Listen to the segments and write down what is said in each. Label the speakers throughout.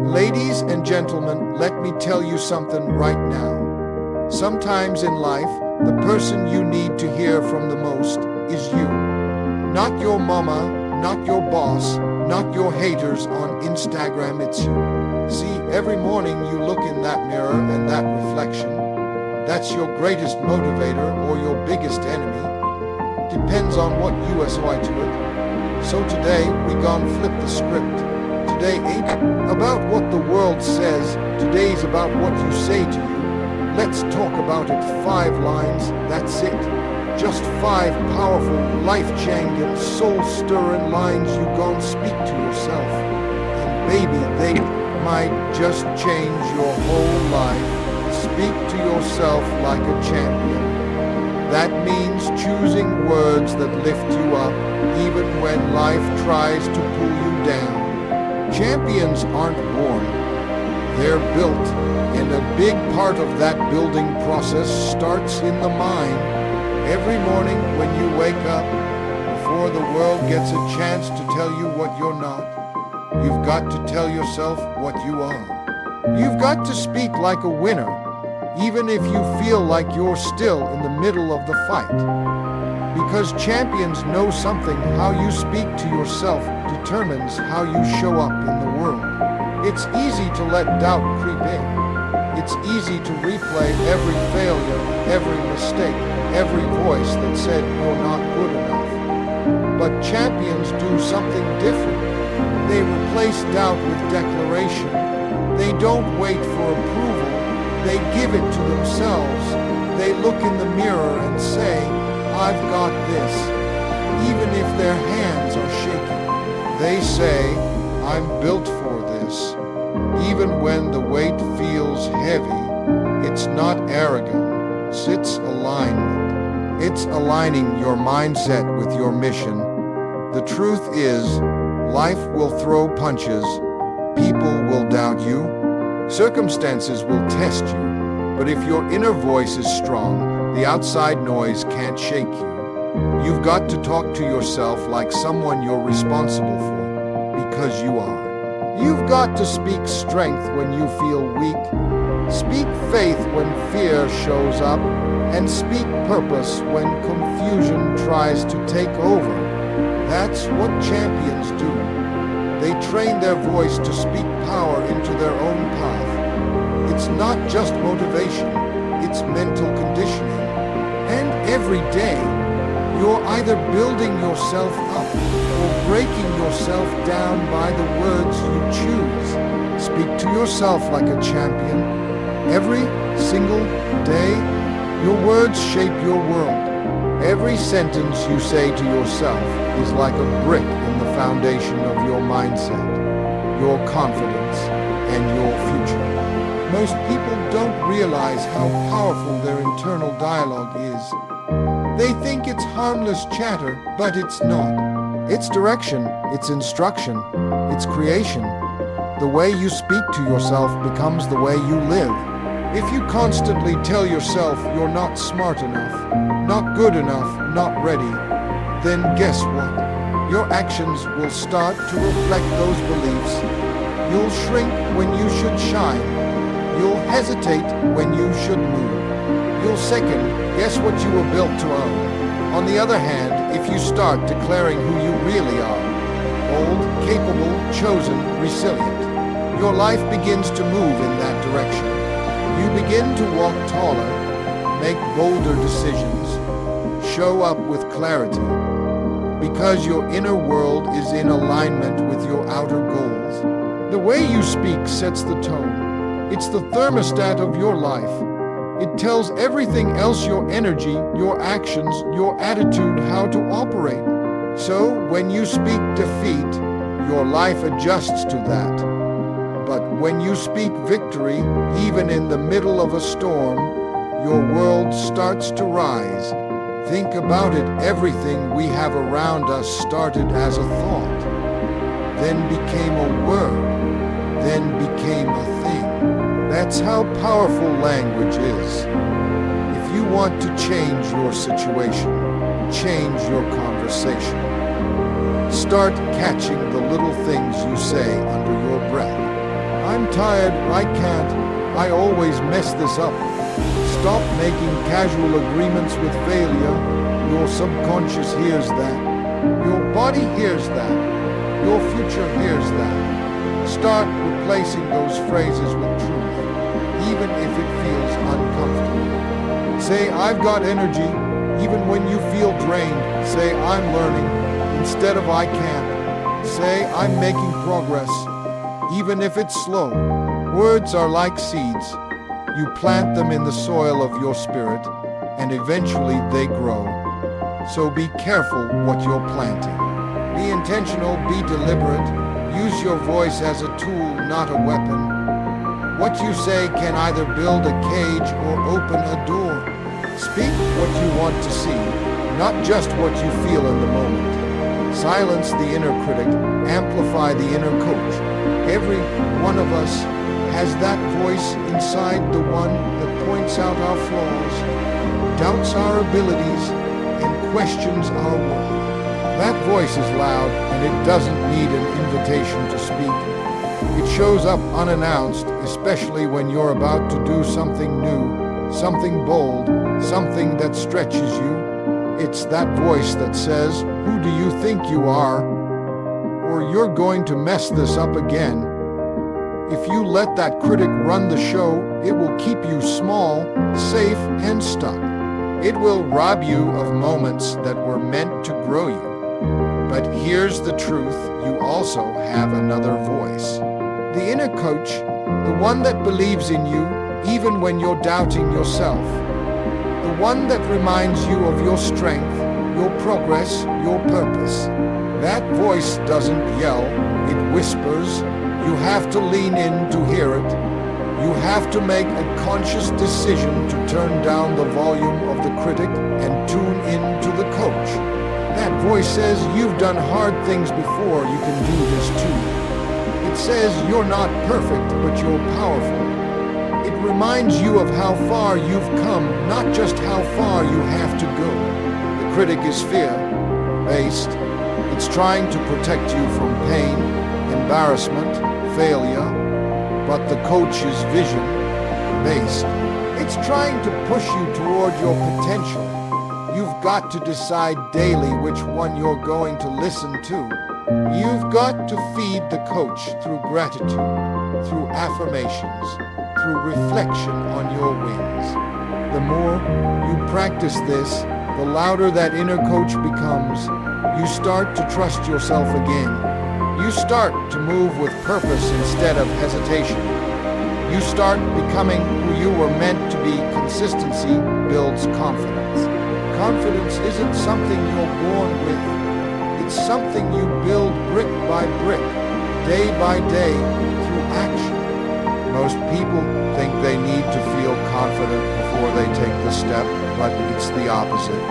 Speaker 1: Ladies and gentlemen, let me tell you something right now. Sometimes in life, the person you need to hear from the most is you. Not your mama, not your boss, not your haters on Instagram, it's you. See, every morning you look in that mirror and that reflection, that's your greatest motivator or your biggest enemy. Depends on what you apply to it. So today, we gon' flip the script. Today ain't about what the world says, today's about what you say to you. Let's talk about it. 5 lines, that's it. Just 5 powerful, life-changing, soul-stirring lines you gon' speak to yourself. And baby, they might just change your whole life. Speak to yourself like a champion. That means choosing words that lift you up, even when life tries to pull you down. Champions aren't born, they're built, and a big part of that building process starts in the mind. Every morning when you wake up, before the world gets a chance to tell you what you're not, you've got to tell yourself what you are. You've got to speak like a winner, even if you feel like you're still in the middle of the fight. Because champions know something. How you speak to yourself determines how you show up in the world. It's easy to let doubt creep in. It's easy to replay every failure, every mistake, every voice that said you're not good enough. But champions do something different. They replace doubt with declaration. They don't wait for approval. They give it to themselves. They look in the mirror and say, I've got this, even if their hands are shaking. They say, I'm built for this. Even when the weight feels heavy, it's not arrogance, it's alignment. It's aligning your mindset with your mission. The truth is, life will throw punches. People will doubt you. Circumstances will test you. But if your inner voice is strong, the outside noise can't shake you. You've got to talk to yourself like someone you're responsible for, because you are. You've got to speak strength when you feel weak. Speak faith when fear shows up, and speak purpose when confusion tries to take over. That's what champions do. They train their voice to speak power into their own path. It's not just motivation, it's mental conditioning. And every day, you're either building yourself up or breaking yourself down by the words you choose. Speak to yourself like a champion. Every single day, your words shape your world. Every sentence you say to yourself is like a brick in the foundation of your mindset, your confidence, and your future. Most people don't realize how powerful their internal dialogue is. They think it's harmless chatter, but it's not. It's direction, it's instruction, it's creation. The way you speak to yourself becomes the way you live. If you constantly tell yourself you're not smart enough, not good enough, not ready, then guess what? Your actions will start to reflect those beliefs. You'll shrink when you should shine. You'll hesitate when you should move. You'll second guess what you were built to own. On the other hand, if you start declaring who you really are, bold, capable, chosen, resilient, your life begins to move in that direction. You begin to walk taller, make bolder decisions, show up with clarity, because your inner world is in alignment with your outer goals. The way you speak sets the tone. It's the thermostat of your life. It tells everything else, your energy, your actions, your attitude, how to operate. So when you speak defeat, your life adjusts to that. But when you speak victory, even in the middle of a storm, your world starts to rise. Think about it, everything we have around us started as a thought, then became a word, then became a thing. That's how powerful language is. If you want to change your situation, change your conversation. Start catching the little things you say under your breath. I I'm tired, I can't, I always mess this up. Stop making casual agreements with failure. Your subconscious hears that. Your body hears that. Your future hears that. Start replacing those phrases with truth, even if it feels uncomfortable. Say, I've got energy, even when you feel drained. Say, I'm learning, instead of I can't. Say, I'm making progress, even if it's slow. Words are like seeds. You plant them in the soil of your spirit, and eventually they grow. So be careful what you're planting. Be intentional, be deliberate. Use your voice as a tool, not a weapon. What you say can either build a cage or open a door. Speak what you want to see, not just what you feel in the moment. Silence the inner critic, amplify the inner coach. Every one of us has that voice inside, the one that points out our flaws, doubts our abilities, and questions our worth. That voice is loud, and it doesn't need an invitation to speak. It shows up unannounced, especially when you're about to do something new, something bold, something that stretches you. It's that voice that says, "Who do you think you are? Or you're going to mess this up again." If you let that critic run the show, it will keep you small, safe, and stuck. It will rob you of moments that were meant to grow you. But here's the truth, you also have another voice. The inner coach, the one that believes in you, even when you're doubting yourself. The one that reminds you of your strength, your progress, your purpose. That voice doesn't yell, it whispers. You have to lean in to hear it. You have to make a conscious decision to turn down the volume of the critic and tune in to the coach. That voice says, you've done hard things before, you can do this too. It says you're not perfect, but you're powerful. It reminds you of how far you've come, not just how far you have to go. The critic is fear-based. It's trying to protect you from pain, embarrassment, failure. But the coach is vision-based. It's trying to push you toward your potential. You've got to decide daily which one you're going to listen to. You've got to feed the coach through gratitude, through affirmations, through reflection on your wins. The more you practice this, the louder that inner coach becomes. You start to trust yourself again. You start to move with purpose instead of hesitation. You start becoming who you were meant to be. Consistency builds confidence. Confidence isn't something you're born with. It's something you build brick by brick, day by day, through action. Most people think they need to feel confident before they take the step, but it's the opposite.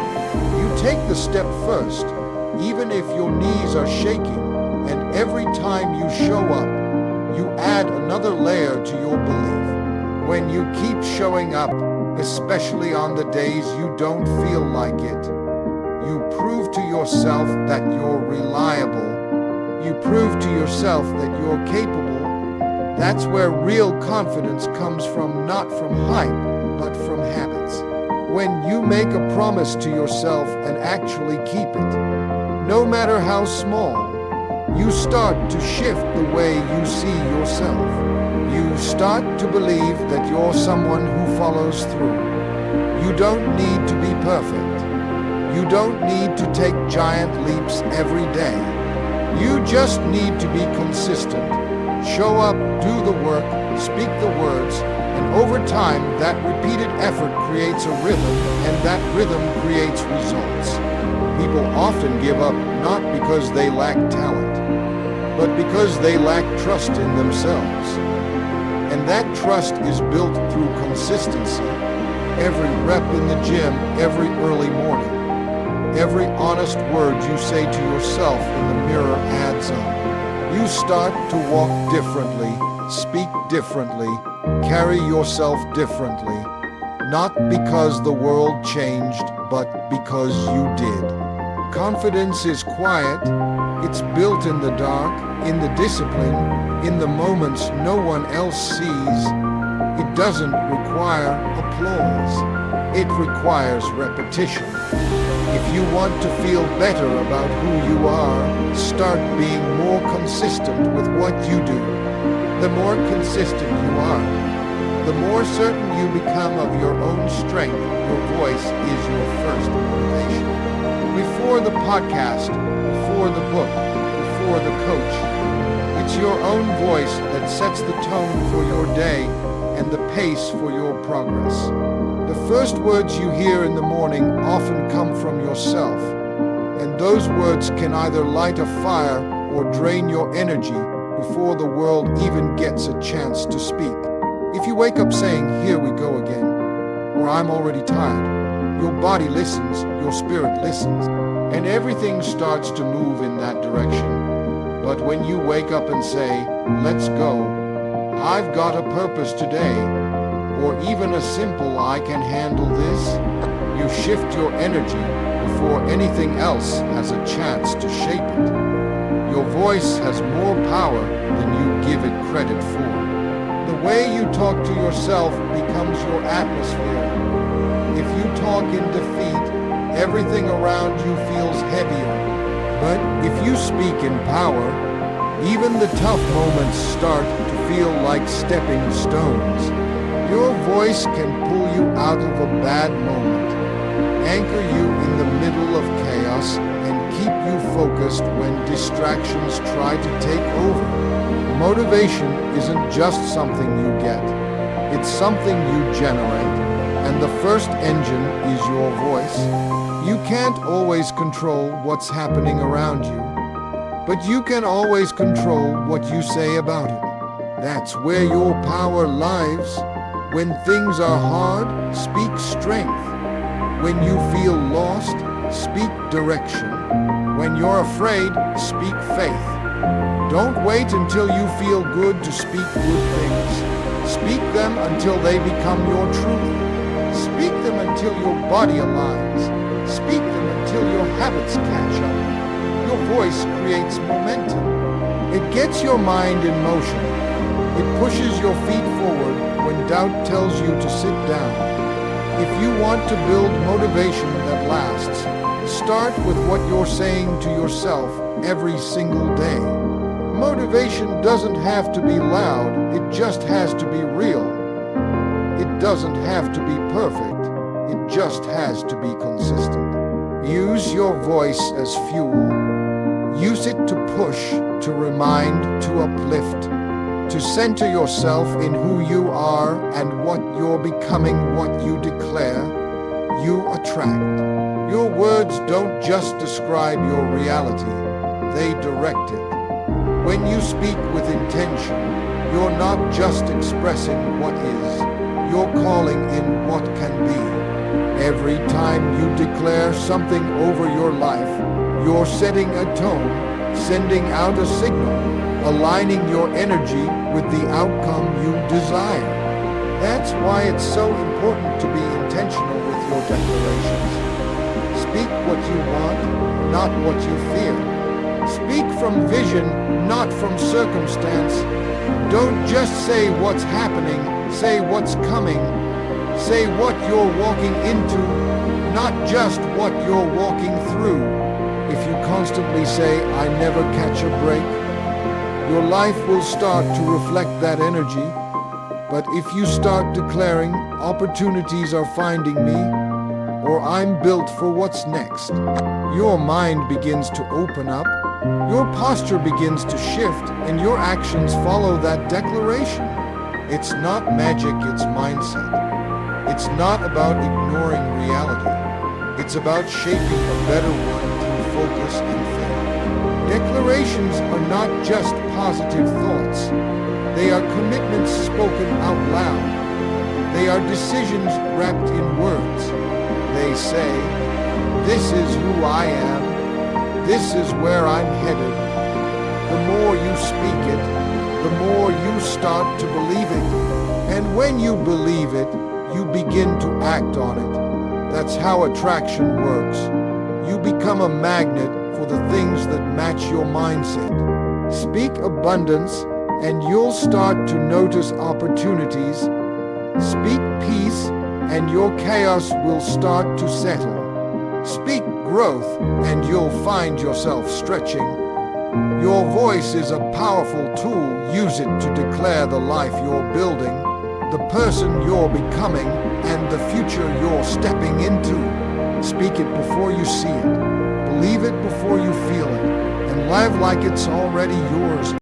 Speaker 1: You take the step first, even if your knees are shaking, and every time you show up, you add another layer to your belief. When you keep showing up, especially on the days you don't feel like it, you prove to yourself that you're reliable. You prove to yourself that you're capable. That's where real confidence comes from, not from hype, but from habits. When you make a promise to yourself and actually keep it, no matter how small, you start to shift the way you see yourself. You start to believe that you're someone who follows through. You don't need to be perfect. You don't need to take giant leaps every day. You just need to be consistent. Show up, do the work, speak the words, and over time, that repeated effort creates a rhythm, and that rhythm creates results. People often give up not because they lack talent, but because they lack trust in themselves. And that trust is built through consistency. Every rep in the gym, every early morning, every honest word you say to yourself in the mirror adds up. You start to walk differently, speak differently, carry yourself differently, not because the world changed, but because you did. Confidence is quiet. It's built in the dark, in the discipline, in the moments no one else sees. It doesn't require applause. It requires repetition. If you want to feel better about who you are, start being more consistent with what you do. The more consistent you are, the more certain you become of your own strength. Your voice is your first motivation. Before the podcast, before the book, before the coach, it's your own voice that sets the tone for your day and the pace for your progress. The first words you hear in the morning often come from yourself, and those words can either light a fire or drain your energy before the world even gets a chance to speak. If you wake up saying, "Here we go again," or "I'm already tired," your body listens, your spirit listens, and everything starts to move in that direction. But when you wake up and say, "Let's go, I've got a purpose today," or even a simple "I can handle this," you shift your energy before anything else has a chance to shape it. Your voice has more power than you give it credit for. The way you talk to yourself becomes your atmosphere. If you talk in defeat, everything around you feels heavier. But if you speak in power, even the tough moments start to feel like stepping stones. Your voice can pull you out of a bad moment, anchor you in the middle of chaos, and keep you focused when distractions try to take over. Motivation isn't just something you get, it's something you generate, and the first engine is your voice. You can't always control what's happening around you, but you can always control what you say about it. That's where your power lies. When things are hard, speak strength. When you feel lost, speak direction. When you're afraid, speak faith. Don't wait until you feel good to speak good things. Speak them until they become your truth. Speak them until your body aligns. Speak them until your habits catch up. Your voice creates momentum. It gets your mind in motion. It pushes your feet forward when doubt tells you to sit down. If you want to build motivation that lasts, start with what you're saying to yourself every single day. Motivation doesn't have to be loud, it just has to be real. It doesn't have to be perfect, it just has to be consistent. Use your voice as fuel. Use it to push, to remind, to uplift, to center yourself in who you are and what you're becoming. What you declare, you attract. Your words don't just describe your reality, they direct it. When you speak with intention, you're not just expressing what is, you're calling in what can be. Every time you declare something over your life, you're setting a tone, sending out a signal, aligning your energy with the outcome you desire. That's why it's so important to be intentional with your declarations. Speak what you want, not what you fear. Speak from vision, not from circumstance. Don't just say what's happening, say what's coming. Say what you're walking into, not just what you're walking through. If you constantly say, "I never catch a break," your life will start to reflect that energy. But if you start declaring, "Opportunities are finding me," or "I'm built for what's next," your mind begins to open up, your posture begins to shift, and your actions follow that declaration. It's not magic, it's mindset. It's not about ignoring reality. It's about shaping a better one through focus and faith. Declarations are not just positive thoughts. They are commitments spoken out loud. They are decisions wrapped in words. They say, "This is who I am. This is where I'm headed." The more you speak it, the more you start to believe it. And when you believe it, you begin to act on it. That's how attraction works. You become a magnet for the things that match your mindset. Speak abundance and you'll start to notice opportunities. Speak peace, and your chaos will start to settle. Speak growth, and you'll find yourself stretching. Your voice is a powerful tool. Use it to declare the life you're building, the person you're becoming, and the future you're stepping into. Speak it before you see it. Believe it before you feel it. And live like it's already yours.